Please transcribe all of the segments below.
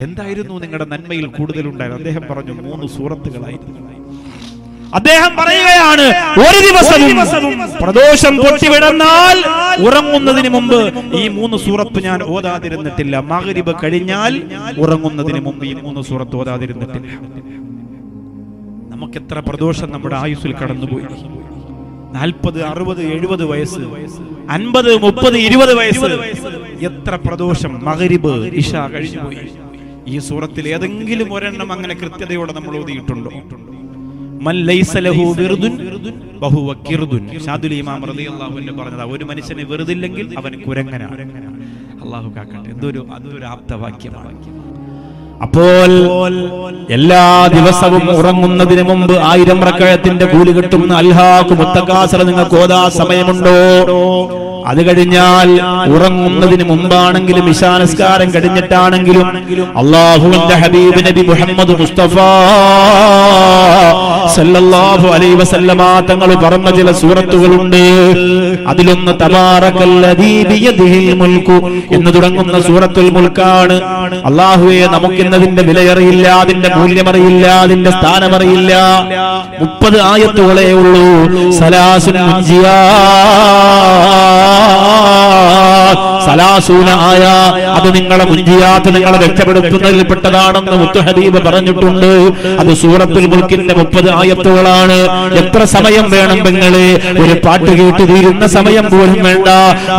എന്തായിരുന്നു നിങ്ങളുടെ നന്മയിൽ കൂടുതലുണ്ടായത്? അദ്ദേഹം പറഞ്ഞു 3 സൂറത്തുകളായിരുന്നു. അദ്ദേഹം പറയുകയാണ്, ഒരു ദിവസവും പ്രദോഷം പൊട്ടിവിടന്നാൽ ഉറങ്ങുന്നതിന് മുമ്പ് ഈ 3 സൂറത്ത് ഞാൻ ഓതാതിരുന്നിട്ടില്ല. മഗ്രിബ് കഴിഞ്ഞാൽ ഉറങ്ങുന്നതിന് മുമ്പ് ഈ 3 സൂറത്ത് ഓതാതിരുന്നിട്ടില്ല. നമുക്ക് എത്ര പ്രദോഷം നമ്മുടെ ആയുസ്സിൽ കടന്നുപോയി. 40, 60, 70 വയസ്സ്, 50, 30, 20 വയസ്സ്, എത്ര പ്രദോഷം മഗ്രിബ് ഇശ കഴിഞ്ഞുപോയി. ഈ സൂറത്തിൽ ഏതെങ്കിലും ഒരെണ്ണം അങ്ങനെ കൃത്യതയോടെ നമ്മൾ ഓതിയിട്ടുണ്ടോ? മൻ ലൈസ ലഹു വിർദുൻ വഹുവ കിർദുൻ. ശാദുൽ ഇമാം റളിയല്ലാഹു അൻഹു പറഞ്ഞതാ, ഒരു മനുഷ്യന് വെറുതില്ലെങ്കിൽ അവൻ കുരങ്ങനാണ്. അല്ലാഹു കാക്കട്ടെ. അതൊരു ആപ്തവാക്യമാണ്. അപ്പോൾ എല്ലാ ദിവസവും ഉറങ്ങുന്നതിന് മുമ്പ് 1000 റക്അത്തിന്റെ കൂലി കിട്ടുന്ന അൽഹാഖു മുത്തകാസർ നിങ്ങൾക്ക് ഓതാ സമയമുണ്ടോ? അത് കഴിഞ്ഞാൽ ഉറങ്ങുന്നതിന് മുമ്പാണെങ്കിലും ഇശാ നിസ്കാരം കഴിഞ്ഞിട്ടാണെങ്കിലും അല്ലാഹുവിന്റെ ഹബീബ് നബി മുഹമ്മദ് മുസ്തഫ സല്ലല്ലാഹു അലൈഹി വസല്ലമ തങ്ങൾ പറഞ്ഞ ചില സൂറത്തുകളുണ്ട്. അതിലൊന്ന് തബാറകല്ലദീ ബിയദിഹിൽ മുൽക്കു എന്ന് തുടങ്ങുന്ന സൂറത്തുൽ മുൽക്കാണ്. അല്ലാഹുവേ, നമുക്കിന്നതിന്റെ വിലയറിയില്ല, അതിന്റെ മൂല്യമറിയില്ല, അതിന്റെ സ്ഥാനമറിയില്ല. 30 ആയത്തുകളേ ഉള്ളൂ. സലാസുൻ മുൻജിയാ സലാസൂന ആയ, അത് നിങ്ങളെ മുൻജിയാത്ത്, നിങ്ങളെ രക്ഷപ്പെടുത്തുന്നതിൽ പെട്ടതാണെന്ന് മുത്തു ഹബീബ് പറഞ്ഞിട്ടുണ്ട്. അത് സൂറത്തുൽ മുൽക്കിന്റെ 30 ആയത്തുകളാണ്. എത്ര സമയം വേണം പെങ്ങളെ? ഒരു പാട്ട് കേട്ട് തീരുന്ന സമയം പോലും വേണ്ട,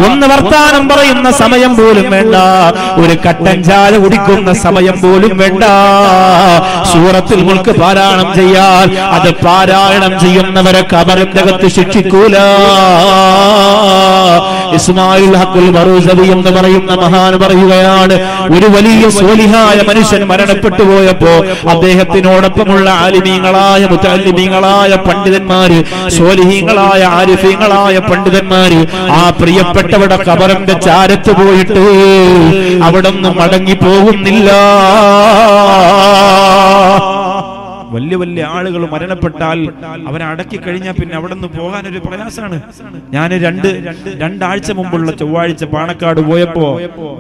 ഒന്ന് വർത്താനം പറയുന്ന സമയം പോലും വേണ്ട, ഒരു കട്ടൻ ചായ കുടിക്കുന്ന സമയം പോലും വേണ്ട. സൂറത്തുൽ മുൽക്ക് പാരായണം ചെയ്യാൻ, അത് പാരായണം ചെയ്യുന്നവരെ ഖബറിന്റെ അകത്ത് ശിക്ഷിക്കൂല. ഇസ്മായിൽ ഹഖുൽ ബറൂസവി എന്ന് പറയുന്ന മഹാൻ പറയുകയാണ്, ഒരു വലിയ സ്വാലിഹായ മനുഷ്യൻ മരണപ്പെട്ടു പോയപ്പോ അദ്ദേഹത്തിനോടൊപ്പമുള്ള ആലിമീങ്ങളായ മുതഅല്ലിമീങ്ങളായ പണ്ഡിതന്മാര്, സ്വാലിഹീങ്ങളായ ആരിഫീങ്ങളായ പണ്ഡിതന്മാര് ആ പ്രിയപ്പെട്ടവരുടെ ഖബറിന്റെ ചാരത്ത് പോയിട്ട് അവിടെ നിന്ന് മടങ്ങി പോകുന്നില്ല. വലിയ വലിയ ആളുകൾ മരണപ്പെട്ടാൽ അവരെ അടക്കി കഴിഞ്ഞാൽ പിന്നെ അവിടെ നിന്ന് പോകാൻ ഒരു പ്രയാസമാണ്. ഞാൻ രണ്ടാഴ്ച മുമ്പുള്ള ചൊവ്വാഴ്ച പാണക്കാട് പോയപ്പോ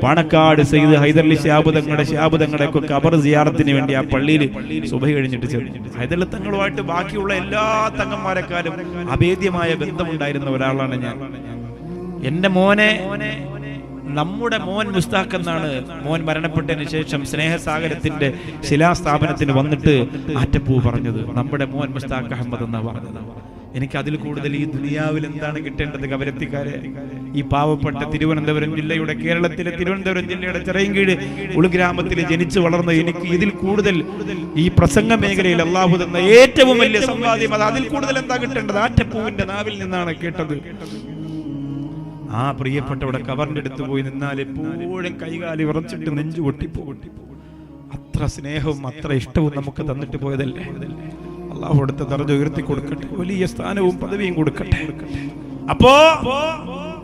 പാണക്കാട് സയ്യിദ് ഹൈദരലി ശിഹാബ് ഒക്കെ ഖബർ സിയാറത്തിന് വേണ്ടി ആ പള്ളിയിൽ സുബഹി കഴിഞ്ഞിട്ട് ചെന്നു. ഹൈദരലി തങ്ങളുമായിട്ട് ബാക്കിയുള്ള എല്ലാ തങ്ങന്മാരെക്കാളും അഭേദ്യമായ ബന്ധമുണ്ടായിരുന്ന ഒരാളാണ് ഞാൻ. എന്റെ നമ്മുടെ മോൻ മുസ്താഖ് എന്നാണ്. മോൻ മരണപ്പെട്ടതിന് ശേഷം സ്നേഹസാഗരത്തിന്റെ ശിലാസ്ഥാപനത്തിന് വന്നിട്ട് ആറ്റപ്പൂ പറഞ്ഞത് നമ്മുടെ മോൻ മുസ്താഖ് അഹമ്മദ് എന്നാ പറഞ്ഞത്. എനിക്ക് അതിൽ കൂടുതൽ ഈ ദുനിയാവിൽ എന്താണ് കിട്ടേണ്ടത്? കവരത്തിക്കാരെ, ഈ പാവപ്പെട്ട തിരുവനന്തപുരം ജില്ലയുടെ, കേരളത്തിലെ തിരുവനന്തപുരം ജില്ലയുടെ ചിറയൻകീഴ് ഉൾഗ്രാമത്തിൽ ജനിച്ചു വളർന്ന എനിക്ക് ഇതിൽ കൂടുതൽ ഈ പ്രസംഗ മേഖലയിൽ അള്ളാഹു തന്ന ഏറ്റവും വലിയ സമ്പാദ്യം അത്. അതിൽ കൂടുതൽ എന്താ കിട്ടേണ്ടത്? ആറ്റപ്പൂവിന്റെ നാവിൽ നിന്നാണ് കേട്ടത്. ആ പ്രിയപ്പെട്ടവിടെ കവറിന്റെ അടുത്ത് പോയി നിന്നാൽ എപ്പോഴും കൈകാലി വിറച്ചിട്ട് നെഞ്ചു പൊട്ടിപ്പോകും. അത്ര സ്നേഹവും അത്ര ഇഷ്ടവും നമുക്ക് തന്നിട്ട് പോയതല്ലേ. അള്ളാഹു അടുത്ത ദർജ ഉയർത്തി കൊടുക്കട്ടെ, വലിയ സ്ഥാനവും പദവിയും കൊടുക്കട്ടെ. അപ്പോ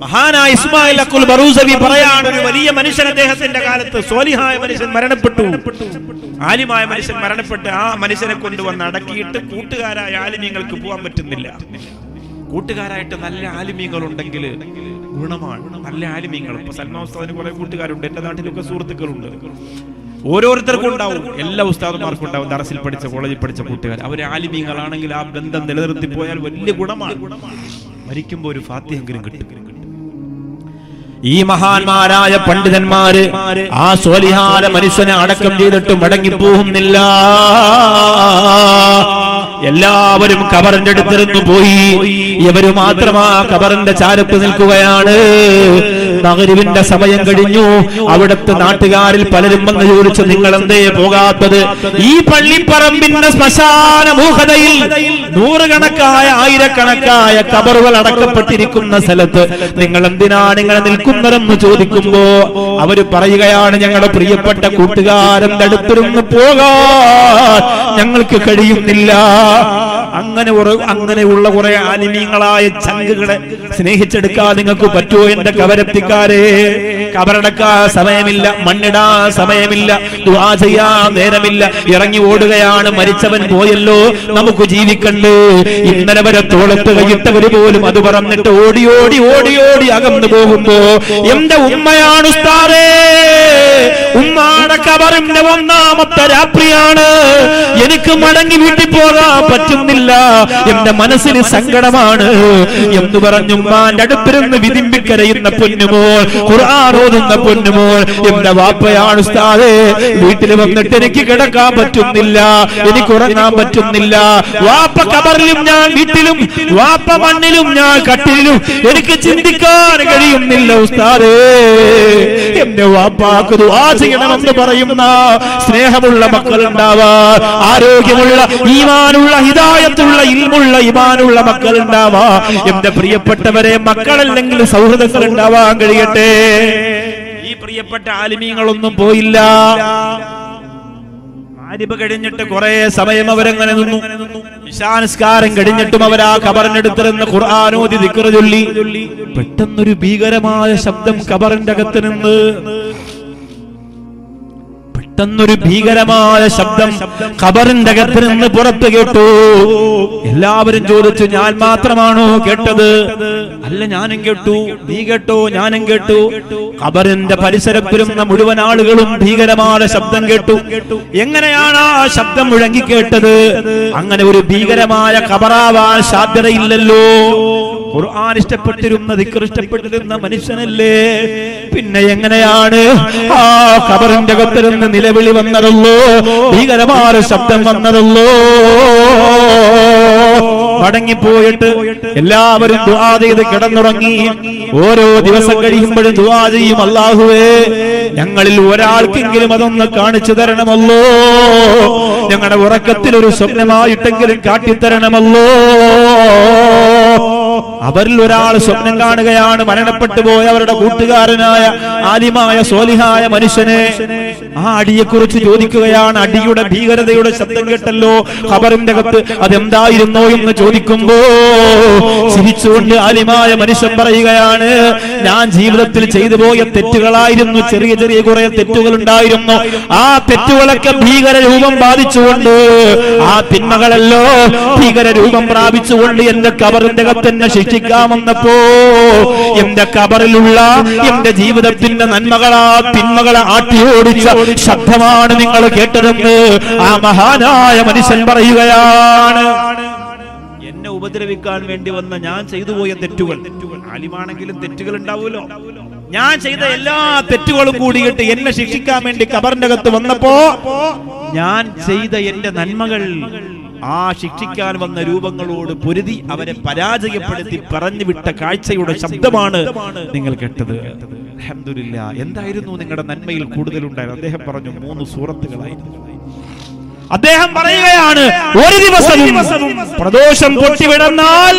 മഹാനായ ഇസ്മായിൽ ഹഖുൽ ബറൂസവി പറയാണ്, ഒരു വലിയ മനുഷ്യൻ അദ്ദേഹത്തിന്റെ കാലത്ത്, സ്വാലിഹായ മനുഷ്യൻ മരണപ്പെട്ടു, ആലിമായ മനുഷ്യൻ മരണപ്പെട്ട് ആ മനുഷ്യനെ കൊണ്ടുവന്ന് അടക്കിയിട്ട് കൂട്ടുകാരായ ആലിമീങ്ങൾക്ക് പോകാൻ പറ്റുന്നില്ല. കൂട്ടുകാരായിട്ട് നല്ല ആലിമീങ്ങൾ ഉണ്ടെങ്കിൽ ഗുണമാണ്. നല്ല ആലിമീങ്ങൾ, ഇപ്പൊ സൽമാൻ ഉസ്താദിന് കുറെ കൂട്ടുകാരുണ്ട്, എന്റെ നാട്ടിലൊക്കെ സുഹൃത്തുക്കളുണ്ട്. ഓരോരുത്തർക്കും ഉണ്ടാവും, എല്ലാ ഉസ്താദുമാർക്കും ഉണ്ടാവും. ദർസിൽ പഠിച്ച, കോളേജിൽ പഠിച്ച കൂട്ടുകാർ. അവർ ആലിമീങ്ങളാണെങ്കിൽ ആ ബന്ധം നിലനിർത്തി പോയാൽ വലിയ ഗുണമാണ്. മരിക്കുമ്പോൾ ഒരു ഫാത്തിഹെങ്കിലും കിട്ടും. ഈ മഹാന്മാരായ പണ്ഡിതന്മാര് ആ സ്വാലിഹായ മനുഷ്യനെ അടക്കം ചെയ്തിട്ട് മടങ്ങിപ്പോകുന്നില്ല. എല്ലാവരും ഖബറിന്റെ അടുത്തിരുന്നു പോയി. ഇവര് മാത്രം ആ ഖബറിന്റെ ചാരത്ത് നിൽക്കുകയാണ്. മഗ്രിബിന്റെ സമയം കഴിഞ്ഞു. അവിടുത്തെ നാട്ടുകാരിൽ പലരും വന്ന് ചോദിച്ചു, നിങ്ങൾ എന്തേ പോകാത്തത്? ഈ പള്ളിപ്പറമ്പിന്റെ ശ്മശാന മൂഹതയിൽ നൂറുകണക്കായ, ആയിരക്കണക്കായ ഖബറുകൾ അടക്കപ്പെട്ടിരിക്കുന്ന സ്ഥലത്ത് നിങ്ങൾ എന്തിനാണ് ഇങ്ങനെ നിൽക്കുന്നതെന്ന് ചോദിക്കുമ്പോ അവര് പറയുകയാണ്, ഞങ്ങളുടെ പ്രിയപ്പെട്ട കൂട്ടുകാരന്റെ അടുത്തിരുന്ന് പോകാൻ ഞങ്ങൾക്ക് കഴിയുന്നില്ല. അങ്ങനെയുള്ള കുറെ ആലിമീങ്ങളായ ചങ്കുകളെ സ്നേഹിച്ചെടുക്കാൻ നിങ്ങൾക്ക് പറ്റുമോ? എന്റെ കവരത്തിക്കാരെ, കബറടക്കാൻ സമയമില്ല, മണ്ണിടാൻ സമയമില്ല, ദുആ ചെയ്യാൻ നേരമില്ല. ഇറങ്ങി ഓടുകയാണ്. മരിച്ചവൻ പോയല്ലോ, നമുക്ക് ജീവിക്കണ്ട്. ഇന്നലെ വരെ തോളത്ത് കൈയിട്ടവര് പോലും അത് പറഞ്ഞിട്ട് ഓടി ഓടി ഓടി ഓടി അകന്നു പോകുമ്പോ എന്റെ ഉമ്മയാണ് ഉസ്താദേ, ഉമ്മാടെ ഖബറിന്റെ ഒന്നാമത്തെ രാത്രിയാണ്. എനിക്ക് മടങ്ങി വീട്ടിൽ പോകാൻ പറ്റുന്നില്ല, എന്റെ മനസ്സിന് സങ്കടമാണ് എന്ന് പറഞ്ഞു ഉമ്മാന്റെ അടുപ്പിരുന്ന് വിതിമ്പിക്കരയുന്ന പൊന്നുമോൾ, ഖുർആൻ ഓതുന്ന പൊന്നുമോൾ, എന്റെ വാപ്പയാണ് ഉസ്താദേ, വീട്ടിൽ വന്നിട്ട് എനിക്ക് കിടക്കാൻ പറ്റുന്നില്ല, എനിക്ക് ഉറങ്ങാൻ പറ്റുന്നില്ല. വാപ്പ ഖബറിലും ഞാൻ വീട്ടിലും, വാപ്പ മണ്ണിലും ഞാൻ കട്ടിലും, എനിക്ക് ചിന്തിക്കാൻ കഴിയുന്നില്ല ഉസ്താദേ. എന്റെ വാപ്പാക്ക് ദുആ ചെയ്യണമെന്ന് പറയുന്ന സ്നേഹമുള്ള മക്കൾ ഉണ്ടാവാൻ, ആരോഗ്യമുള്ള ഈമാനുള്ള ഹിദായത്തുള്ള ഇൽമുള്ള ഈമാനുള്ള മക്കൾ ഉണ്ടാവാ. എന്റെ പ്രിയപ്പെട്ടവരെ, മക്കളല്ലെങ്കിൽ സൗഹൃദങ്ങൾ ഉണ്ടാവാൻ കഴിയട്ടെ. ഈ പ്രിയപ്പെട്ട ആലിമീങ്ങളൊന്നും പോയില്ല. മഗ്‌രിബ് കഴിഞ്ഞിട്ട് കുറെ സമയം അവരങ്ങനെ നിന്നു. ഇശാ നിസ്കാരം കഴിഞ്ഞിട്ടും അവരാ ഖബറിനടുത്തിരുന്ന് ഖുർആൻ ഓതി ദിക്ർ ചൊല്ലി. പെട്ടെന്നൊരു ഭീകരമായ ശബ്ദം ഖബറിന്റെ അകത്ത് നിന്ന്, പെട്ടെന്നൊരു ഭീകരമായ ശബ്ദം ഖബറിന്റെ അകത്ത് നിന്ന് പുറത്തു കേട്ടു. എല്ലാവരും ചോദിച്ചു, ഞാൻ മാത്രമാണോ കേട്ടത്? അല്ല, ഞാനും കേട്ടു. നീ കേട്ടോ? ഞാനും കേട്ടു. ഖബറിന്റെ പരിസരത്തിരുന്ന മുഴുവൻ ആളുകളും ഭീകരമായ ശബ്ദം കേട്ടു. എങ്ങനെയാണ് ആ ശബ്ദം മുഴങ്ങി കേട്ടത്? അങ്ങനെ ഒരു ഭീകരമായ ഖബറാവാൻ സാധ്യതയില്ലല്ലോ. ഖുർആൻ ഇഷ്ടപ്പെട്ടിരുന്ന, ദിക്ർ ഇഷ്ടപ്പെട്ടിരുന്ന മനുഷ്യനല്ലേ, പിന്നെ എങ്ങനെയാണ് ആ ഖബറിന്റെ അകത്തിരുന്ന് നിലവിളി വന്നതല്ലോ, ഭീകരമായ ശബ്ദം വന്നതല്ലോ? മടങ്ങിപ്പോയിട്ട് എല്ലാവരും ദുആ ചെയ്ത് കിടന്നുറങ്ങി. ഓരോ ദിവസം കഴിയുമ്പോഴും ദുആ ചെയ്യും, അല്ലാഹുവേ, ഞങ്ങളിൽ ഒരാൾക്കെങ്കിലും അതൊന്ന് കാണിച്ചു തരണമല്ലോ, ഞങ്ങളുടെ ഉറക്കത്തിൽ ഒരു സ്വപ്നമായിട്ടെങ്കിലും കാട്ടിത്തരണമല്ലോ. അവരിൽ ഒരാൾ സ്വപ്നം കാണുകയാണ്, മരണപ്പെട്ടു പോയ അവരുടെ കൂട്ടുകാരനായ ആലിമായ സ്വാലിഹായ മനുഷ്യനെ. ആ അടിയെക്കുറിച്ച് ചോദിക്കുകയാണ്. അടിയുടെ ഭീകരതയുടെ ശബ്ദം കേട്ടല്ലോ ഖബറിന്റെ അകത്ത്, അതെന്തായിരുന്നോ എന്ന് ചോദിക്കുമ്പോ ചിരിച്ചുകൊണ്ട് ആലിമായ മനുഷ്യൻ പറയുകയാണ്, ഞാൻ ജീവിതത്തിൽ ചെയ്തു പോയ തെറ്റുകളായിരുന്നു, ചെറിയ ചെറിയ കുറെ തെറ്റുകൾ ഉണ്ടായിരുന്നു. ആ തെറ്റുകളൊക്കെ ഭീകര രൂപം ബാധിച്ചുകൊണ്ട്, ആ തിന്മകളല്ലോ ഭീകര രൂപം പ്രാപിച്ചുകൊണ്ട് എന്റെ ഖബറിന്റെ അകത്ത് എന്നെ ശിക്ഷിക്കാമെന്നപ്പോ, എന്റെ ഖബറിലുള്ള എന്റെ ജീവിതത്തിന്റെ നന്മകളാ തിന്മകളെ ആട്ടിയോടിച്ച ശബ്ദമാണ് നിങ്ങൾ കേട്ടതെന്ന് ആ മഹാനായ മനുഷ്യൻ പറയുകയാണ്. എന്നെ ഉപദ്രവിക്കാൻ വേണ്ടി വന്ന ഞാൻ ചെയ്തു പോയ തെറ്റുകൾ, ആലിമാണെങ്കിലും തെറ്റുകൾ ഉണ്ടാവുമല്ലോ, ഞാൻ ചെയ്ത എല്ലാ തെറ്റുകളും കൂടിയിട്ട് എന്നെ ശിക്ഷിക്കാൻ വേണ്ടി ഖബറിന്റെ അകത്ത് വന്നപ്പോ ഞാൻ ചെയ്ത എന്റെ നന്മകൾ ആ ശിക്ഷിക്കാൻ വന്ന രൂപങ്ങളോട് പൊരുതി അവരെ പരാജയപ്പെടുത്തി പറഞ്ഞു വിട്ട കാഴ്ചയുടെ ശബ്ദമാണ് നിങ്ങൾ കേട്ടത്. അൽഹംദുലില്ലാ. എന്തായിരുന്നു നിങ്ങളുടെ നന്മയിൽ കൂടുതലുണ്ടായിരുന്നു? അദ്ദേഹം പറഞ്ഞു 3 സൂറത്തുകളായിരുന്നു. അദ്ദേഹം പറയുകയാണ്, ഒരു ദിവസവും പ്രദോഷം പൊട്ടിവിടന്നാൽ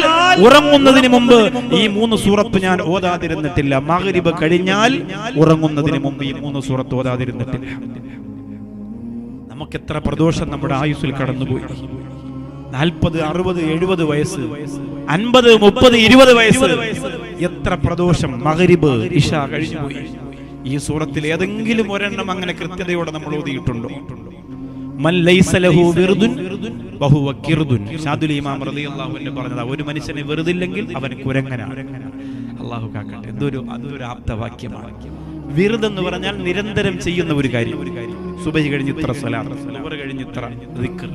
ഉറങ്ങുന്നതിന് മുമ്പ് ഈ 3 സൂറത്ത് ഞാൻ ഓതാതിരുന്നിട്ടില്ല. മഗ്‌രിബ് കഴിഞ്ഞാൽ ഉറങ്ങുന്നതിന് മുമ്പ് ഈ 3 സൂറത്ത് ഓതാതിരുന്നിട്ടില്ല. നമുക്കെത്ര പ്രദോഷം നമ്മുടെ ആയുസ്സിൽ കടന്നുപോയി. 40, 60, 70 വയസ്സ്, 50, 30, 20 വയസ്സ്, എത്ര പ്രദോഷം മഗ്‌രിബ് ഇശ കഴിഞ്ഞുപോയി. ഈ സൂറത്തിൽ ഏതെങ്കിലും ഒരെണ്ണം അങ്ങനെ കൃത്യതയോടെ നമ്മൾ ഓതിയിട്ടുണ്ടോ? മൻ ലൈസ ലഹു വിർദുൻ വഹുവ കിർദുൻ. ശാദുൽ ഇമാം റളിയല്ലാഹു അൻഹു പറഞ്ഞതാ, ഒരു മനുഷ്യനെ വെറുതില്ലെങ്കിൽ അവൻ കുരങ്ങനാണ്. അല്ലാഹു കാക്കട്ടെ. അതൊരു ആപ്തവാക്യമാണ്. വിർദ് എന്ന് പറഞ്ഞാൽ നിരന്തരം ചെയ്യുന്ന ഒരു കാര്യം. സുബഹി കഴിഞ്ഞ് ഇത്ര സ്വലാത്ത്, ളുഹർ കഴിഞ്ഞ് ഇത്ര ദിക്ർ,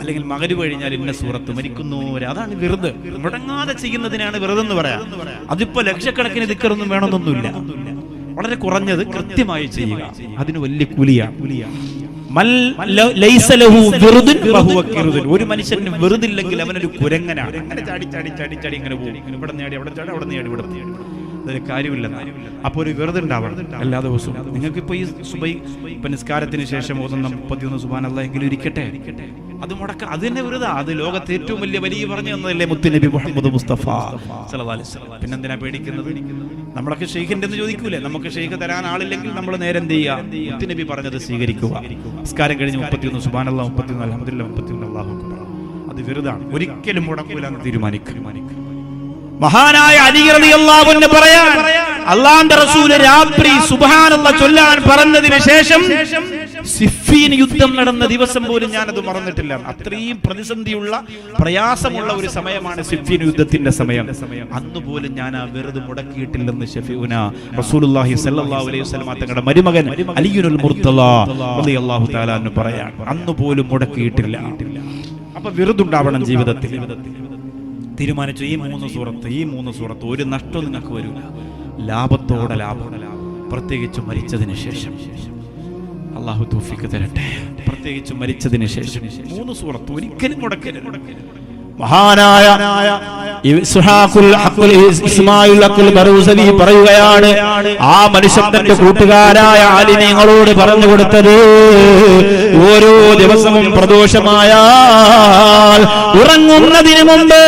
അല്ലെങ്കിൽ മഗ്‌രിബ് കഴിഞ്ഞാൽ ഇന്ന സൂറത്ത്, മരിക്കുന്നവരെ, അതാണ് വിർദ്. മുടങ്ങാതെ ചെയ്യുന്നതിനാണ് വിർദ് എന്ന് പറയാം. അതിപ്പോ ലക്ഷക്കണക്കിന് ദിക്റൊന്നും വേണമെന്നൊന്നുമില്ല. വളരെ കുറഞ്ഞത് കൃത്യമായി ചെയ്യുക, അതിന് വലിയ കൂലിയാണ്. ഒരു മനുഷ്യന് വെറുതില്ലെങ്കിൽ അവനൊരു കുരങ്ങനാണ്. അങ്ങനെ ചാടി ചാടി ചാടി ചാടി ഇങ്ങനെ പോകും. ഇവിടെ നേടി അവിടെ ചാടി, അവിടെ നേടി ഇവിടെ നേടി. അതൊരു കാര്യമില്ലെന്ന്. അപ്പൊ ഒരു വെറുതെ ഉണ്ടാവണം എല്ലാ ദിവസവും. നിങ്ങൾക്ക് ഇപ്പൊ ഈ സുബഹി നിസ്കാരത്തിന് ശേഷം ഓതുന്ന 31 സുബ്ഹാനല്ലാഹ് എങ്കിലും ഇരിക്കട്ടെ. അത് മുടക്ക, അത് തന്നെ വെറുതെ. അത് ലോകത്തെ ഏറ്റവും വലിയ പറഞ്ഞു തന്നതല്ലേ മുത്തുനബി മുഹമ്മദ് മുസ്തഫ സല്ലല്ലാഹു അലൈഹി വസല്ലം. പിന്നെന്തിനാ പേടിക്കുന്നത്? നമ്മളൊക്കെ ഷെയ്ഖിന്റെ എന്ന് ചോദിക്കൂലേ? നമുക്ക് ഷെയ്ഖ് തരാൻ ആളില്ലെങ്കിൽ നമ്മൾ നേരെ എന്ത് ചെയ്യുക? മുത്തുനബി പറഞ്ഞത് സ്വീകരിക്കുക. നിസ്കാരം കഴിഞ്ഞ് 31 സുബ്ഹാനല്ലാഹ്, 31 അൽഹംദുലില്ലാഹ്, 31 അല്ലാഹു അക്ബർ. അത് വെറുതാണ്, ഒരിക്കലും മുടക്കൂല എന്ന് തീരുമാനിക്കുക. മഹാനായ അലി റളിയല്ലാഹു അൻഹു പറയാൻ, അല്ലാഹുവിന്റെ റസൂൽ രാത്രി സുബ്ഹാനല്ലാഹ് ചൊല്ലാൻ പറഞ്ഞതിന് ശേഷം സിഫീൻ യുദ്ധം നടന്ന ദിവസം പോലും ഞാനത് മറന്നിട്ടില്ല. അത്രയും പ്രതിസന്ധിയുള്ള പ്രയാസമുള്ള ഒരു സമയമാണ് സിഫീൻ യുദ്ധത്തിന്റെ സമയം. അന്ന് പോലും ഞാൻ ആ വെറുതെ മുടക്കിയിട്ടില്ലെന്ന് ഷഫീഉന റസൂലുള്ളാഹി സ്വല്ലല്ലാഹു അലൈഹി വസല്ലം തങ്ങളുടെ മരുമകൻ അലിയുൽ മുർത്തള റളിയല്ലാഹു തആല അൻഹു പറയാണ്, അന്ന് പോലും മുടക്കിയിട്ടില്ല. അപ്പൊ വെറുതുണ്ടാവണം ജീവിതത്തിൽ. തീരുമാനിച്ചു ഈ മൂന്ന് സൂറത്ത് ഒരു നഷ്ടം നിങ്ങൾക്ക് വരില്ല, ലാഭത്തോടെ ലാഭം. പ്രത്യേകിച്ച് മരിച്ചതിന് ശേഷം അല്ലാഹു തൗഫീഖ് തരട്ടെ. പ്രത്യേകിച്ച് മരിച്ചതിന് ശേഷം 3 സൂറത്ത് ഒരിക്കലും മുടക്കരുത്. മഹാനായ ഇസ്മായിൽ അഖുൽ ബറൂസവി പറയുകയാണ്, ആ മനുഷ്യൻ തന്റെ കൂട്ടുകാരായ ആലിമീങ്ങളോട് പറഞ്ഞു കൊടുത്തത്, ഓരോ ദിവസവും പ്രദോഷമായാൽ ഉറങ്ങുന്നതിന് മുമ്പ്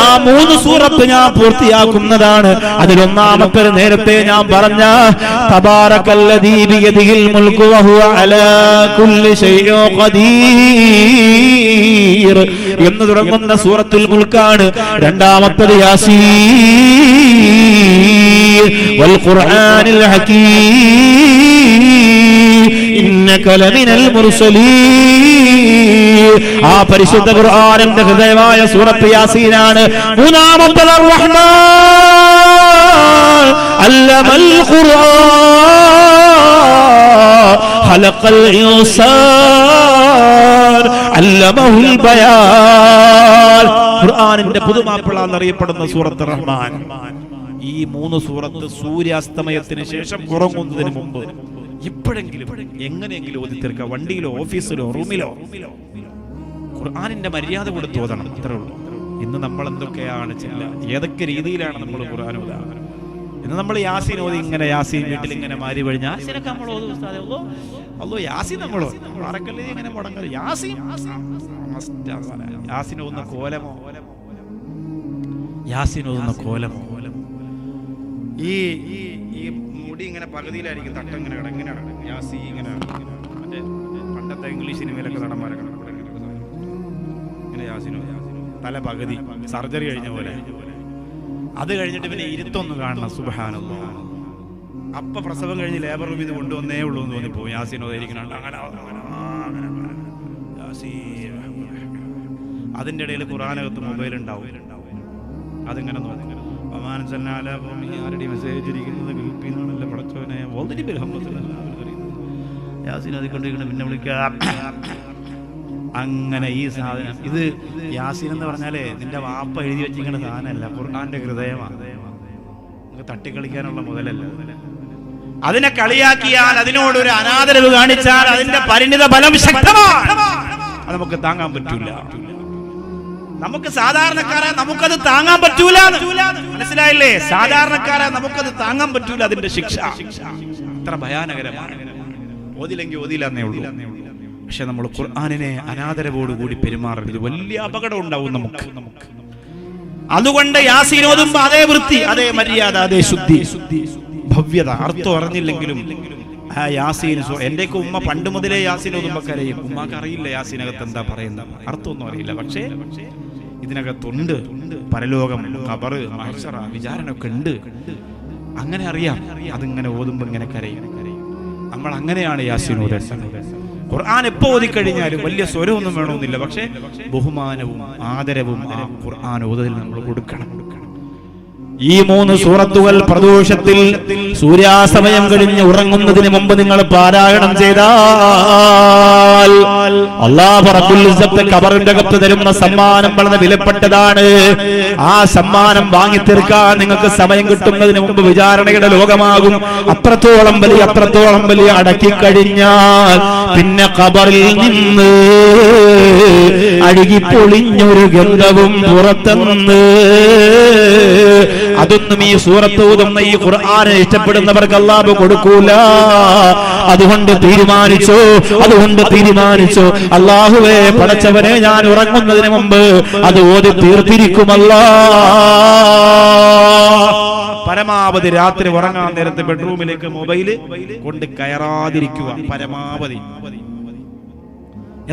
ആ 3 സൂറത്ത് ഞാൻ പൂർത്തിയാക്കുന്നതാണ്. അതിലൊന്നാമത്തെ നേരത്തെ ഞാൻ പറഞ്ഞ തബാറകല്ലദീ ബിയദിഹിൽ മുൽക്കു വഹുവ അലാ കുല്ലി ശൈഇൻ ഖദീർ എന്ന് തുടങ്ങുന്ന സൂറത്തുൽ മുൽക്കാണ്. രണ്ടാമത്തേത് യാസീൻ വൽ ഖുർആനിൽ ഹകീം ഇന്നക ലമിനൽ മുർസലീൻ. ആ പരിശുദ്ധ ഖുർആനിന്റെ ഹൃദയമായ സൂറത്ത് യാസീനാണ്. മൂന്നാമത്തേത് അർ റഹ്മാൻ അല്ലമൽ ഖുർആൻ ഖലഖൽ ഇൻസാൻ അല്ലമഹുൽ ബയാൻ. ഖുർആനിന്റെ പുതുമാപ്പിള എന്നറിയപ്പെടുന്ന സൂറത്ത് റഹ്മാൻ. ഈ 3 സൂറത്ത് സൂര്യാസ്തമയത്തിന് ശേഷം ഉറങ്ങുന്നതിന് മുമ്പ് എപ്പോഴെങ്കിലും എങ്ങനെയെങ്കിലും ഓതി തീർക്കുക. വണ്ടിയിലോ ഓഫീസിലോ റൂമിലോ ഖുർആനിന്റെ മര്യാദ കൊടുത്ത് ഓതണം. ഇത്രേ ഉള്ളൂ. ഇന്ന് നമ്മൾ എന്തൊക്കെയാണ് ചെയ്യുക, ഏതൊക്കെ രീതിയിലാണ് നമ്മൾ ഖുർആൻ ഓതുക. ഇന്ന് നമ്മൾ യാസീൻ ഓതി ഇങ്ങനെ യാസീൻ വീട്ടിൽ ഇങ്ങനെ മാറി കഴിഞ്ഞാൽ യാസീനൊക്കെ നമ്മൾ ഓതും. അല്ലോ യാസീൻ നമ്മളോ ആരക്കല്ലേ ഇങ്ങനെ മുടങ്ങൽ. യാസീൻ ഓതുന്ന കോലമോ, യാസീൻ ഓതുന്ന കോലമോ. ഈ മുടി ഇങ്ങനെ പകുതിയിലായിരിക്കും, തട്ടങ്ങനെ ഇങ്ങനെ യാസീൻ ഇങ്ങനെ മറ്റേ പണ്ടത്തെ ഇംഗ്ലീഷ് സിനിമയിലൊക്കെ നടന്മാരൊക്കെ ഇങ്ങനെ യാസീനോ തല പകുതി സർജറി കഴിഞ്ഞ പോലെ. അത് കഴിഞ്ഞിട്ട് പിന്നെ ഇരുത്തൊന്ന് കാണണം. സുബ്ഹാനല്ലാഹ്. അപ്പൊ പ്രസവം കഴിഞ്ഞ് ലേബർ റൂമിൽ നിന്ന് കൊണ്ടുവന്നേ ഉള്ളൂ എന്ന് തോന്നിപ്പോവും. യാസീനോ ഇരിക്കണം അങ്ങനെ. അതിന്റെ ഇടയിൽ ഖുർആനകത്ത് മൊബൈൽ ഉണ്ടാവും, അതിങ്ങനെ നോക്കും. ആരുടെ മെസ്സേജ് ഇരിക്കുന്നത് ഗ്രൂപ്പിന്നാണല്ലോ പടച്ചവനെ യാസീൻ അതിക്കൊണ്ടിരിക്കണം. പിന്നെ വിളിക്കാം അങ്ങനെ. ഈ സാധനം ഇത് യാസീൻ എന്ന് പറഞ്ഞാലേ നിന്റെ വാപ്പ എഴുതി വെച്ചിരിക്കുന്ന സാധനമല്ല, ഖുർആന്റെ ഹൃദയമാണ്. നിങ്ങൾക്ക് തട്ടിക്കളിക്കാനുള്ള മുതലല്ല. അതിനെ കളിയാക്കിയാൽ, അതിനോടൊരു അനാദരവ് കാണിച്ചാൽ അതിന്റെ പരിണിത ഫലം ശക്തമാണ്. അത് നമുക്ക് താങ്ങാൻ പറ്റൂല. നമുക്ക് സാധാരണക്കാരെ നമുക്കത് താങ്ങാൻ പറ്റൂല. മനസ്സിലായില്ലേ? സാധാരണക്കാരെ നമുക്കത് താങ്ങാൻ പറ്റൂല. അതിന്റെ ശിക്ഷ അത്ര ഭയാനകരമാണ്. ഓതില്ലെങ്കിൽ ഓതിയില്ലെന്നേ ഉള്ളൂ. പക്ഷെ നമ്മൾ ഖുർആനിനെ അനാദരവോടുകൂടി പെരുമാറരുത്. വലിയ അപകടം ഉണ്ടാവും നമുക്ക്. അതുകൊണ്ട് യാസീൻ ഓതുമ്പോ അതേ വൃത്തി, അതേ മര്യാദ, അതേ ശുദ്ധി, ഭവ്യത. അർത്ഥം അറിഞ്ഞില്ലെങ്കിലും ആ യാസീൻ. എന്റെയൊക്കെ ഉമ്മ പണ്ട് മുതലേ യാസീൻ ഓതുമ്പോ കരയും. ഉമ്മക്ക് അറിയില്ല യാസീനകത്ത് എന്താ പറയുന്നത്, അർത്ഥമൊന്നും അറിയില്ല. പക്ഷേ ഇതിനകത്തുണ്ട് പരലോകം, ഖബറ്, മഹ്ശറ, വിചാരണ ഒക്കെ ഉണ്ട്. അങ്ങനെ അറിയാം. അതിങ്ങനെ ഓതുമ്പോ ഇങ്ങനെ കരയും. നമ്മൾ അങ്ങനെയാണ് യാസീൻ ഓതേണ്ടത്. ഖുർആൻ എപ്പോ ഓതിക്കഴിഞ്ഞാലും വലിയ സ്വരമൊന്നും വേണമെന്നില്ല, പക്ഷെ ബഹുമാനവും ആദരവും ആ ഖുർആൻ ഓതലിൽ നമ്മൾ കൊടുക്കണം. ഈ 3 സൂറത്തുകൾ പ്രദോഷത്തിൽ സൂര്യാസ്തമയം കഴിഞ്ഞ് ഉറങ്ങുന്നതിന് മുമ്പ് നിങ്ങൾ പാരായണം ചെയ്താൽ അല്ലാഹു റബ്ബുൽ ഇസ്സത്ത് ഖബറിന്റെ അകത്ത് തരുന്ന സമ്മാനം വളരെ വിലപ്പെട്ടതാണ്. ആ സമ്മാനം വാങ്ങി തീർക്കാൻ നിങ്ങൾക്ക് സമയം കിട്ടുന്നതിന് മുമ്പ് വിചാരണയുടെ ലോകമാകും. അത്രത്തോളം വലിയ അടക്കി കഴിഞ്ഞാൽ പിന്നെ ഖബറിൽ നിന്ന് അഴുകി പൊളിഞ്ഞൊരു ഗന്ധവും പുറത്തുനിന്ന്. അതൊന്നും ഈ സൂറത്ത് ഓതുന്ന ഈ ഖുർആനെ ഇഷ്ടപ്പെടുന്നവർക്ക് അല്ലാഹു കൊടുക്കൂല. അതുകൊണ്ട് തീരുമാനിച്ചോ അല്ലാഹുവേ, പടച്ചവനെ, ഞാൻ ഉറങ്ങുന്നതിന് മുമ്പ് അത് ഓതി തീർത്തിരിക്കുമല്ലാ. പരമാവധി രാത്രി ഉറങ്ങാൻ നേരത്തെ ബെഡ്റൂമിലേക്ക് മൊബൈല് കൊണ്ട് കയറാതിരിക്കുക. പരമാവധി.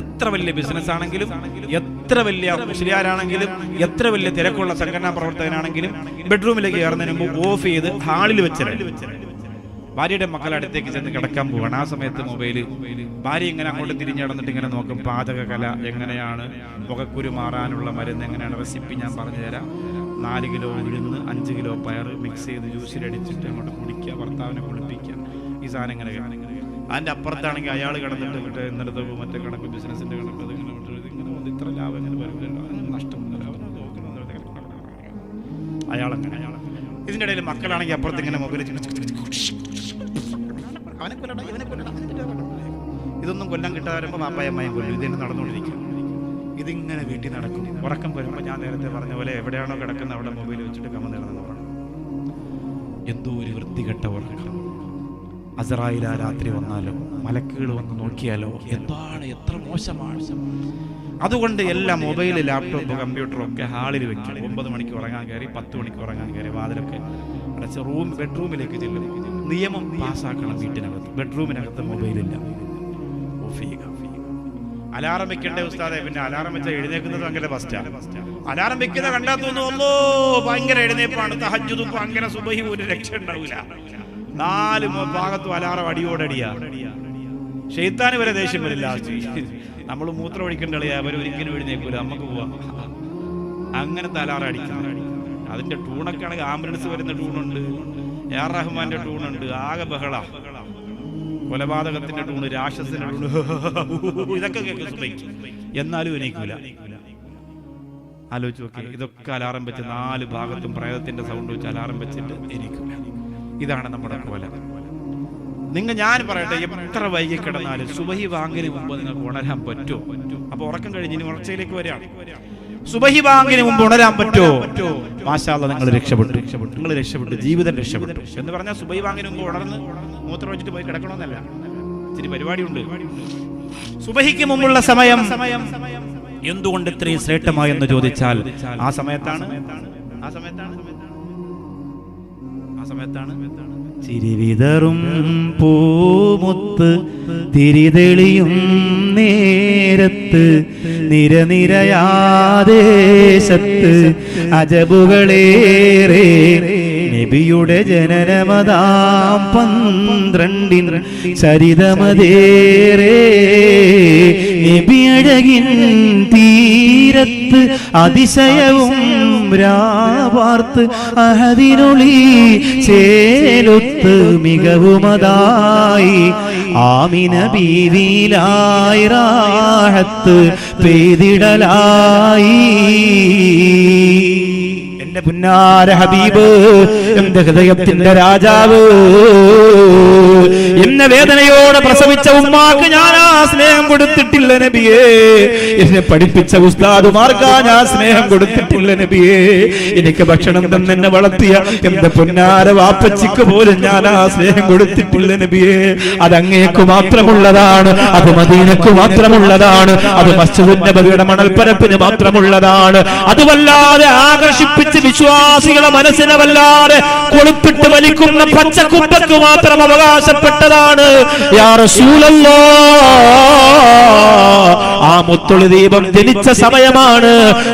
എത്ര വലിയ ബിസിനസ് ആണെങ്കിലും, എത്ര വലിയ മുസ്ലിയാരാണെങ്കിലും, എത്ര വലിയ തിരക്കുള്ള സംഘടനാ പ്രവർത്തകനാണെങ്കിലും ബെഡ്റൂമിലേക്ക് കയറുന്നതിന് മുമ്പ് ഓഫ് ചെയ്ത് ഹാളിൽ വെച്ചിട്ട് ഭാര്യയുടെ മക്കളുടെ അടുത്തേക്ക് ചെന്ന് കിടക്കാൻ പോവാണ്. ആ സമയത്ത് മൊബൈല് ഭാര്യ ഇങ്ങനെ അങ്ങോട്ട് തിരിഞ്ഞു നടന്നിട്ട് ഇങ്ങനെ നോക്കും. പാചക കല എങ്ങനെയാണ്, മുഖക്കുരു മാറാനുള്ള മരുന്ന് എങ്ങനെയാണ്, റെസിപ്പി ഞാൻ പറഞ്ഞു തരാം. 4 കിലോ ഉഴുന്ന് 5 കിലോ പയർ മിക്സ് ചെയ്ത് ജ്യൂസിലടിച്ചിട്ട് അങ്ങോട്ട് കുടിക്കുക, ഭർത്താവിനെ കുളിപ്പിക്കുക. ഈ സാധനം ഇങ്ങനെ അതിൻ്റെ അപ്പുറത്താണെങ്കിൽ അയാൾ കിടന്നിട്ട് വിട്ട് ഇന്നലത്തെ മറ്റേ കണക്ക് ബിസിനസിന്റെ കണക്ക് അത് ഇങ്ങനെ ഇത്ര ലാഭം എങ്ങനെ വരില്ലല്ലോ, നഷ്ടം അയാളങ്ങനെ. ഇതിൻ്റെ ഇടയിൽ മക്കളാണെങ്കിൽ അപ്പുറത്ത് ഇങ്ങനെ മൊബൈൽ അവനെ കൊല്ലണം ഇവനെ കൊല്ലണം. ഇതൊന്നും കൊല്ലം കിട്ടാതെ വരുമ്പോൾ വാപ്പായമ്മയും കൊല്ലും. ഇതെന്നെ നടന്നുകൊണ്ടിരിക്കും. ഇതിങ്ങനെ വീട്ടിൽ നടക്കും. ഉറക്കം വരുമ്പോൾ ഞാൻ നേരത്തെ പറഞ്ഞ പോലെ എവിടെയാണോ കിടക്കുന്നത് അവിടെ മൊബൈൽ വെച്ചിട്ട് കമന്നിരുന്നു പറയണം. എന്തോ ഒരു വൃത്തികെട്ട ഉറക്കം. അസറായിൽ ആ രാത്രി വന്നാലോ മലക്കുകൾ വന്ന് നോക്കിയാലോ എന്താണ്, എത്ര മോശമാണ്. അതുകൊണ്ട് എല്ലാം മൊബൈൽ, ലാപ്ടോപ്പ്, കമ്പ്യൂട്ടറും ഒക്കെ ഹാളിൽ വെക്കും. 9 മണിക്ക് ഉറങ്ങാൻ കയറി 10 മണിക്ക് ഉറങ്ങാൻ കയറി വാതിലൊക്കെ അടച്ച് ബെഡ്റൂമിലേക്ക് ചെല്ലും. നിയമം പാസ്സാക്കണം വീട്ടിനകത്ത്. ബെഡ്റൂമിനകത്ത് മൊബൈലില്ല, ഓഫ് ചെയ്യുക. അലാറം വെക്കേണ്ട ഉസ്താദെ, പിന്നെ അലാറം വെച്ചാൽ എഴുന്നേക്കുന്നത് ഭയങ്കര ഫസ്റ്റാണ്. അലാറം വെക്കുന്ന കണ്ടാൽ തോന്നുന്നു ഭയങ്കര എഴുന്നേപ്പാണ്. തഹജ്ജുദും അങ്ങനെ സുബഹി ഒരു രക്ഷ ഉണ്ടാവില്ല. 4 ഭാഗത്തും അലാറം അടിയോടടിയാ. ഷെയ്ത്താന് വരെ ദേഷ്യം വരില്ല. നമ്മൾ മൂത്രം ഒഴിക്കേണ്ട കളിയാ, അവർ ഒരിക്കലും എഴുന്നേക്കൂല, നമുക്ക് പോവാം. അങ്ങനത്തെ അലാറം അടിക്കുന്നത്. അതിന്റെ ടൂണൊക്കെ ആണെങ്കിൽ ആംബുലൻസ് വരുന്ന ടൂണുണ്ട്, AR റഹ്മാന്റെ ടൂണുണ്ട്. ആകെ ബഹള. കൊലപാതകത്തിന്റെ ടൂണ്, രാക്ഷസിന്റെ ടൂണ്, ഇതൊക്കെ കേൾക്കും. എന്നാലും എണീക്കൂല. ആലോചിച്ച് നോക്കി. ഇതൊക്കെ അലാറം വെച്ച് 4 ഭാഗത്തും പ്രേതത്തിന്റെ സൗണ്ട് വെച്ച് അലാറം വെച്ചിട്ട് എണീക്കൂല. ഇതാണ് നമ്മുടെ കോല. ഞാൻ പറയട്ടെ, എത്ര വൈകി കിടന്നാലും സുബഹി ബാങ്കിന് മുമ്പ് നിങ്ങൾക്ക് ഉണരാൻ പറ്റുമോ? അപ്പൊ ഉറക്കം കഴിഞ്ഞ് ഇനി ഉണർച്ചയിലേക്ക് വരികയാണ്. സുബഹി ബാങ്കിന് മുമ്പ് ഉണരാൻ പറ്റുമോ? മാഷാ അല്ലാഹ്, നിങ്ങൾ രക്ഷപ്പെട്ടു. നിങ്ങൾ രക്ഷപ്പെട്ടു, ജീവിതം രക്ഷപ്പെട്ടു. എന്ന് പറഞ്ഞാൽ സുബഹി ബാങ്കിന് മുമ്പ് ഉണർന്ന് മൂത്രം വെച്ചിട്ട് പോയി കിടക്കണമെന്നല്ല, ഇത്തിരി പരിപാടിയുണ്ട്. സുബഹിക്ക് മുമ്പുള്ള സമയം എന്തുകൊണ്ട് ഇത്രയും ശ്രേഷ്ഠമായെന്ന് ചോദിച്ചാൽ ആ സമയത്താണ് ചിരിവിതറും പൂമുത്ത് തിരിതെളിയും നേരത്ത് നിരനിരയാദേശത്ത് അജബുകളേറെ നബിയുടെ ജനനമതാം 12 ചരിതമതേറെ നബിയഴകിൻ തീരത്ത് അതിശയവും രാവാർത്ത് അഹദിനൊളി ചേലൊത്ത് മികവുമതായി ആമിന ബീവിയിലായി റാഹത്ത് പെയ്തിടലായി. എന്റെ പുന്നാര ഹബീബ്, എന്റെ ഹൃദയത്തിന്റെ രാജാവ്, എന്നെ വേദനയോടെ പ്രസവിച്ച ഉമ്മാക്ക് ഞാൻ ആ സ്നേഹം കൊടുത്തിട്ടില്ല നബിയേ. എന്നെ പഠിപ്പിച്ച ഉസ്താദുമാർക്ക് ഞാൻ സ്നേഹം കൊടുത്തിട്ടില്ല നബിയേ. എനിക്ക് ഭക്ഷണം തന്നെ വളർത്തിയ എന്റെ പുന്നാര വാപ്പച്ചിക്ക് പോലും ഞാൻ ആ സ്നേഹം കൊടുത്തിട്ടില്ല നബിയേ. അത് അങ്ങേക്ക് മാത്രമുള്ളതാണ്, അത് മദീനക്ക് മാത്രമുള്ളതാണ്, അത് മസ്ജിദുൻ നബവിയുടെ മണൽപ്പരപ്പിന് മാത്രമുള്ളതാണ്. അത് വല്ലാതെ ആകർഷിപ്പിച്ച് വിശ്വാസികളെ മനസ്സിനെ വല്ലാതെ കൊളുപ്പിട്ട് വലിക്കുന്ന പച്ചക്കുപ്പക്ക് മാത്രം അവകാശപ്പെട്ടതാണ്. യാ റസൂലല്ലാഹ്, ആ മുത്തുളി ദീപം ജനിച്ച സമയമാണ്.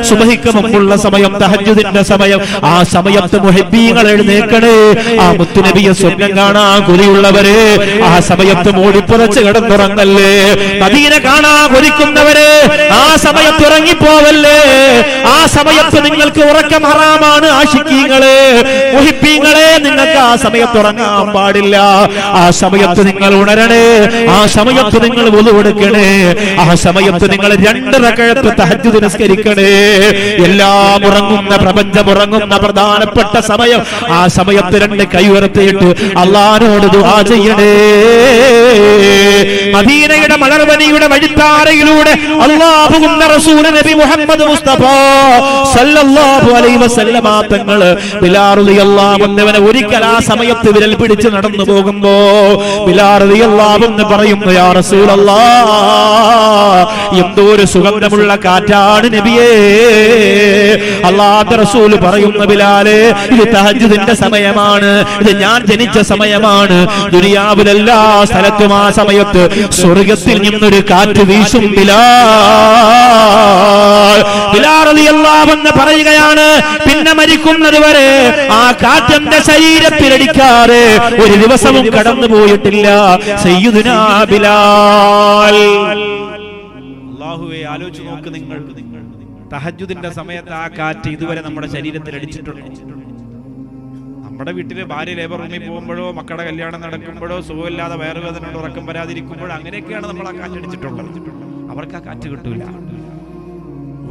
സുബഹിക്ക് മുമ്പുള്ള സമയം, തഹജ്ജുദിന്റെ സമയം. ആ സമയത്ത് മുഹിബ്ബീങ്ങൾ എഴുന്നേൽക്കണേ. ആ മുത്തുനബിയെ സ്വപ്നം കാണാൻ കൊതിയുള്ളവരെ ആ സമയത്ത് മൂടിപ്പുറച്ച് കിടന്നുറങ്ങല്ലേ. മദീന കാണാൻ കൊതിക്കുന്നവരെ ആ സമയത്ത് ഉറങ്ങിപ്പോവല്ലേ. ആ സമയത്ത് നിങ്ങൾക്ക് ഉറക്കം ഹറാമാണ്. ആശിക്കീങ്ങളെ, മുഹിബ്ബീങ്ങളെ, നിങ്ങൾക്ക് ആ സമയത്ത് ഉറങ്ങാൻ പാടില്ല. ആ സമയത്ത് നിങ്ങൾ ഉണരണേ. ആ സമയത്ത് നിങ്ങൾ വുളു എടുക്കണേ. ആ സമയത്ത് നിങ്ങൾ 2 റകഅത്ത് തഹജ്ജുദ് നിസ്കരിക്കണേ. എല്ലാം ഉറങ്ങുന്ന, പ്രപഞ്ചം ഉറങ്ങുന്ന പ്രധാനപ്പെട്ട സമയം. ആ സമയത്ത് 2 കൈ ഉയർത്തിയിട്ട് അല്ലാഹുവോട് ദുആ ചെയ്യണേ. മദീനയുടെ മലർവനിയുടെ വഴിത്താരയിലൂടെ അല്ലാഹുവിന്റെ റസൂൽ നബി മുഹമ്മദ് മുസ്തഫ സല്ലല്ലാഹു അലൈഹി വസല്ലമ തങ്ങൾ ബിലാൽ റളിയല്ലാഹു അൻഹുവിനെ ഒരിക്കൽ ആ സമയത്ത് വിരൽ പിടിച്ച് നടന്നു പോകുമ്പോ ബിലാൽ റളിയല്ലാഹു അൻഹു പറയുന്നു, യാ റസൂലല്ലാഹ്, എന്തോ ഒരു സുഗന്ധമുള്ള കാറ്റാണ് നബിയേ. അല്ലാഹുവിന്റെ റസൂൽ പറയുന്നു, ബിലാലേ, ഇത് തഹജ്ജുദിന്റെ സമയമാണ്, ഇത് ഞാൻ ജനിച്ച സമയമാണ്. ദുനിയാവിലെല്ലാ സ്ഥലത്തും ആ സമയത്ത് സ്വർഗത്തിൽ നിന്നൊരു കാറ്റ് വീശും ബിലാൽ റളിയല്ലാഹു അൻഹു പറയുകയാണ്, പിന്നെ മരിക്കുന്നത് വരെ ആ കാറ്റെന്റെ ശരീരത്തിലടിക്കാതെ ഒരു ദിവസവും കടന്നു പോയിട്ടില്ല സയ്യിദുനാ ബിലാൽ. അല്ലാഹുവേ, ആലോചിച്ച് നോക്ക് നിങ്ങൾ, തഹജ്ജുദിന്റെ സമയത്ത് ആ കാറ്റ് ഇതുവരെ നമ്മുടെ ശരീരത്തിൽ അടിച്ചിട്ടുണ്ടോ? നമ്മുടെ വീട്ടിലെ ഭാര്യ ലേബർ റൂമിൽ പോകുമ്പോഴോ മക്കളുടെ കല്യാണം നടക്കുമ്പോഴോ സുഖമില്ലാതെ വയറുവേദന കൊണ്ട് ഉറക്കം വരാതിരിക്കുമ്പോഴോ അങ്ങനെയൊക്കെയാണ് നമ്മൾ ആ കാറ്റടിച്ചിട്ടുള്ളത്. അവർക്ക് ആ കാറ്റ് കിട്ടൂല.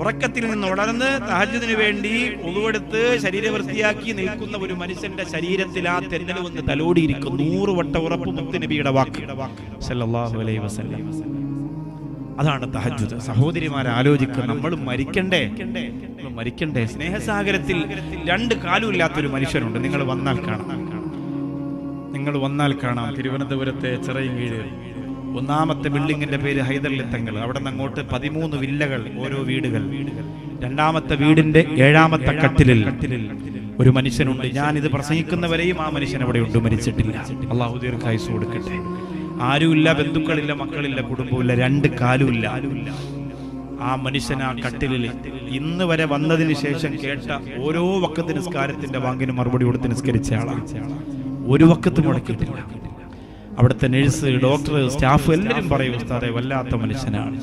ഉറക്കത്തിൽ നിന്ന് ഉണർന്ന് തഹജ്ജുദിന് വേണ്ടി ഉളുവെടുത്ത് ശരീരം വൃത്തിയാക്കി നിൽക്കുന്ന ഒരു മനുഷ്യന്റെ ശരീരത്തിൽ ആ തെന്നൽ വന്ന് തലോടിയിരിക്കും. 100 വട്ടം ഉറപ്പ് മുത്ത് നബിയുടെ വാക്ക് സല്ലല്ലാഹു അലൈഹി വസല്ലം. അതാണ് തഹജ്ജുദ്. സഹോദരിമാരെ ആലോചിക്കുക, നമ്മൾ മരിക്കണ്ടേ? സ്നേഹസാഗരത്തിൽ 2 കാലും ഇല്ലാത്തൊരു മനുഷ്യനുണ്ട്. നിങ്ങൾ വന്നാൽ കാണാം. തിരുവനന്തപുരത്തെ ചിറയൻകീഴ് 1ാമത്തെ ബിൽഡിങ്ങിന്റെ പേര് ഹൈദരലി തങ്ങൾ. അവിടെ നിന്ന് അങ്ങോട്ട് 13 വില്ലകൾ, ഓരോ വീടുകൾ. 2ാമത്തെ വീടിന്റെ 7ാമത്തെ കട്ടിലിൽ ഒരു മനുഷ്യനുണ്ട്. ഞാനിത് പ്രസംഗിക്കുന്നവരെയും ആ മനുഷ്യൻ അവിടെ ഉണ്ട്, മരിച്ചിട്ടില്ല. അള്ളാഹു ദീർഘായുസ്സ് കൊടുക്കട്ടെ. ആരുമില്ല, ബന്ധുക്കളില്ല, മക്കളില്ല, കുടുംബമില്ല, 2 കാലുമില്ല. ആ മനുഷ്യൻ ആ കട്ടിലിൽ ഇന്ന് വരെ വന്നതിന് ശേഷം കേട്ട ഓരോ വക്കത്ത് നിസ്കാരത്തിന്റെ വാങ്ങിന് മറുപടി കൊടുത്ത് നിസ്കരിച്ച ആളാണ്. ഒരു വക്കത്ത് മുടക്കിയിട്ടില്ല. അവിടുത്തെ നഴ്സ്, ഡോക്ടർ, സ്റ്റാഫ് എല്ലാവരും പറയും, ഉസ്താദേ വല്ലാത്ത മനുഷ്യനാണ്.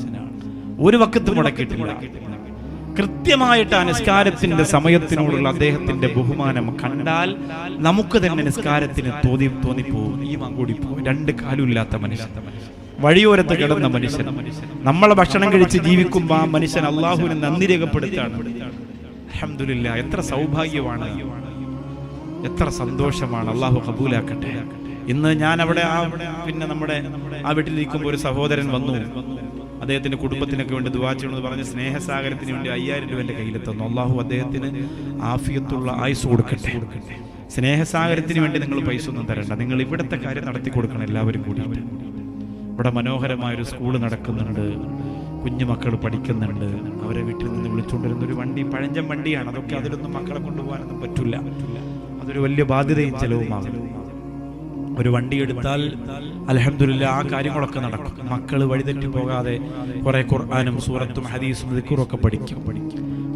ഒരു വക്കത്ത് മുടക്കിയിട്ടില്ല. കൃത്യമായിട്ട് ആ നിസ്കാരത്തിന്റെ സമയത്തിനോടുള്ള അദ്ദേഹത്തിന്റെ ബഹുമാനം കണ്ടാൽ നമുക്ക് തന്നെ നിസ്കാരത്തിന് തോന്നിപ്പോവും. ഈ മങ്കൂടി പോകും. 2 കാലുമില്ലാത്ത മനുഷ്യൻ, വഴിയോരത്ത് കിടന്ന മനുഷ്യൻ, നമ്മളെ ഭക്ഷണം കഴിച്ച് ജീവിക്കുമ്പോൾ ആ മനുഷ്യൻ അള്ളാഹുവിനെ നന്ദി രേഖപ്പെടുത്താണ്. അൽഹംദുലില്ലാഹ്, എത്ര സൗഭാഗ്യമാണ്, എത്ര സന്തോഷമാണ്. അള്ളാഹു കബൂലാക്കട്ടെ. ഇന്ന് ഞാൻ അവിടെ നമ്മുടെ ആ വീട്ടിലിരിക്കുമ്പോൾ ഒരു സഹോദരൻ വന്നു. അദ്ദേഹത്തിന്റെ കുടുംബത്തിനൊക്കെ വേണ്ടി ദുആ ചെയ്യണമെന്ന് പറഞ്ഞ് സ്നേഹസാഗരത്തിന് വേണ്ടി 5000 രൂപ എൻ്റെ കയ്യിൽ തന്നു. അള്ളാഹു അദ്ദേഹത്തിന് ആഫിയത്തുള്ള ആയുസ് കൊടുക്കട്ടെ. സ്നേഹസാഗരത്തിന് വേണ്ടി നിങ്ങൾ പൈസ ഒന്നും തരണ്ട, നിങ്ങൾ ഇവിടുത്തെ കാര്യം നടത്തി കൊടുക്കണം എല്ലാവരും കൂടി. ഇവിടെ മനോഹരമായൊരു സ്കൂള് നടക്കുന്നുണ്ട്, കുഞ്ഞുമക്കൾ പഠിക്കുന്നുണ്ട്. അവരെ വീട്ടിൽ നിന്ന് വിളിച്ചുകൊണ്ടിരുന്ന ഒരു വണ്ടി, പഴഞ്ചൻ വണ്ടിയാണ്. അതൊക്കെ അതിലൊന്നും മക്കളെ കൊണ്ടുപോകാനൊന്നും പറ്റില്ല. അതൊരു വലിയ ബാധ്യതയും ചെലവുമാകും. ഒരു വണ്ടി എടുത്താൽ അൽഹംദുലില്ലാ ആ കാര്യങ്ങളൊക്കെ നടക്കും. മക്കൾ വഴിതെറ്റി പോകാതെ കുറെ ഖുർആനും സൂറത്തും ഹദീസും ദിക്റും ഒക്കെ പഠിക്കും.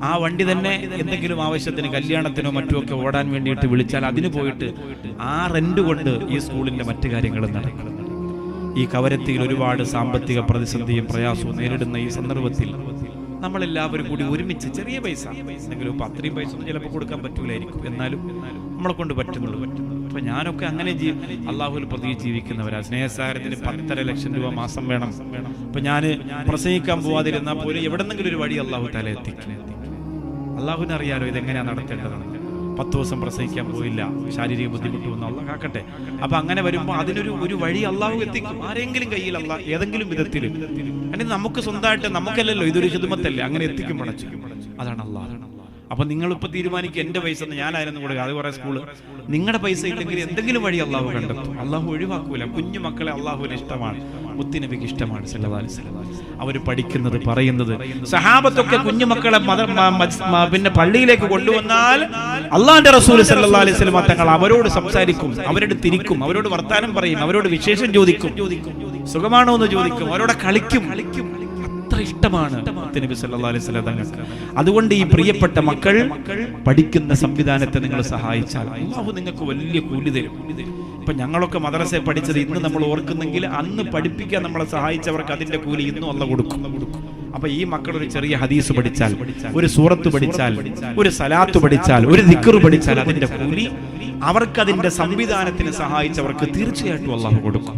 ആ വണ്ടി തന്നെ എന്തെങ്കിലും ആവശ്യത്തിന്, കല്യാണത്തിനോ മറ്റുമൊക്കെ ഓടാൻ വേണ്ടിയിട്ട് വിളിച്ചാൽ അതിന് പോയിട്ട് ആ റെന്റ് കൊണ്ട് ഈ സ്കൂളിന്റെ മറ്റു കാര്യങ്ങളും നടക്കും. ഈ കവരത്തിയിൽ ഒരുപാട് സാമ്പത്തിക പ്രതിസന്ധിയും പ്രയാസവും നേരിടുന്ന ഈ സന്ദർഭത്തിൽ നമ്മളെല്ലാവരും കൂടി ഒരുമിച്ച് ചെറിയ പൈസ, എന്തെങ്കിലും അത്രയും പൈസ ഒന്നും ചിലപ്പോൾ കൊടുക്കാൻ പറ്റൂലായിരിക്കും, എന്നാലും നമ്മളെ കൊണ്ട് പറ്റുന്നുള്ളൂ. അപ്പൊ ഞാനൊക്കെ അങ്ങനെ അള്ളാഹുവിൽ പ്രതി ജീവിക്കുന്നവരാ. സ്നേഹസാഗരത്തിന് 1.5 ലക്ഷം രൂപ മാസം വേണം. അപ്പൊ ഞാൻ പ്രസംഗിക്കാൻ പോവാതിരുന്നാൽ പോലും എവിടെന്നെങ്കിലും ഒരു വഴി അള്ളാഹു തല എത്തിക്കും. അള്ളാഹുവിനെ അറിയാലോ ഇതെങ്ങനെയാണ് നടത്തേണ്ടതാണ്. 10 ദിവസം പ്രസംഗിക്കാൻ പോയില്ല, ശാരീരിക ബുദ്ധിമുട്ട് വന്ന് അള്ളാഹ് കാക്കട്ടെ. അപ്പൊ അങ്ങനെ വരുമ്പോൾ അതിനൊരു വഴി അള്ളാഹു എത്തിക്കും. ആരെങ്കിലും കയ്യിൽ അള്ളാഹ് ഏതെങ്കിലും വിധത്തിൽ, അല്ലെങ്കിൽ നമുക്ക് സ്വന്തമായിട്ട്, നമുക്കല്ലല്ലോ ഇതൊരു ഹിദ്മത്തല്ലേ, അങ്ങനെ എത്തിക്കും പടച്ചു. അതാണ് അള്ളാഹ്. അപ്പൊ നിങ്ങളിപ്പോ തീരുമാനിക്കും എന്റെ പൈസ ഞാനായിരുന്നു കൊടുക്കുക, അത് കുറെ സ്കൂള്. നിങ്ങളുടെ പൈസ ഇല്ലെങ്കിൽ എന്തെങ്കിലും വഴി അള്ളാഹു കണ്ടെത്തും. അള്ളാഹു ഒഴിവാക്കൂല. കുഞ്ഞു മക്കളെ അള്ളാഹുവിന് ഇഷ്ടമാണ്, മുത്തുനബിക്ക് ഇഷ്ടമാണ് സല്ലല്ലാഹു അലൈഹി വസല്ലം. അവര് പഠിക്കുന്നത്, പറയുന്നത്. സഹാബത്തൊക്കെ കുഞ്ഞുമക്കളെ പിന്നെ പള്ളിയിലേക്ക് കൊണ്ടുവന്നാൽ അള്ളാഹുവിന്റെ റസൂൽ സല്ലല്ലാഹു അലൈഹി വസല്ലം തങ്ങൾ അവരോട് സംസാരിക്കും, അവരോട് തിരിക്കും, അവരോട് വർത്താനം പറയും, അവരോട് വിശേഷം ചോദിക്കും, സുഖമാണോ എന്ന് ചോദിക്കും, അവരോട് കളിക്കും. അത്ര ഇഷ്ടമാണ് നബി സല്ലല്ലാഹു അലൈഹി വസല്ലം തങ്ങൾക്ക്. അതുകൊണ്ട് ഈ പ്രിയപ്പെട്ട മക്കൾ പഠിക്കുന്ന സംവിധാനത്തെ നിങ്ങൾ സഹായിച്ചാൽ അല്ലാഹു നിങ്ങൾക്ക് വലിയ കൂലി തരും. ഇപ്പൊ ഞങ്ങളൊക്കെ മദ്രസയിൽ പഠിച്ചത് ഇന്ന് നമ്മൾ ഓർക്കുന്നെങ്കിൽ അന്ന് പഠിപ്പിക്കാൻ നമ്മളെ സഹായിച്ചവർക്ക് അതിന്റെ കൂലി ഇന്നും അല്ലാഹു കൊടുക്കും. അപ്പൊ ഈ മക്കൾ ഒരു ചെറിയ ഹദീസ് പഠിച്ചാൽ, ഒരു സൂറത്ത് പഠിച്ചാൽ, ഒരു സലാത്ത് പഠിച്ചാൽ, ഒരു ദിക്ർ പഠിച്ചാൽ അതിന്റെ കൂലി അവർക്ക് അതിന്റെ സംവിധാനത്തിന് സഹായിച്ചവർക്ക് തീർച്ചയായിട്ടും അല്ലാഹു കൊടുക്കും.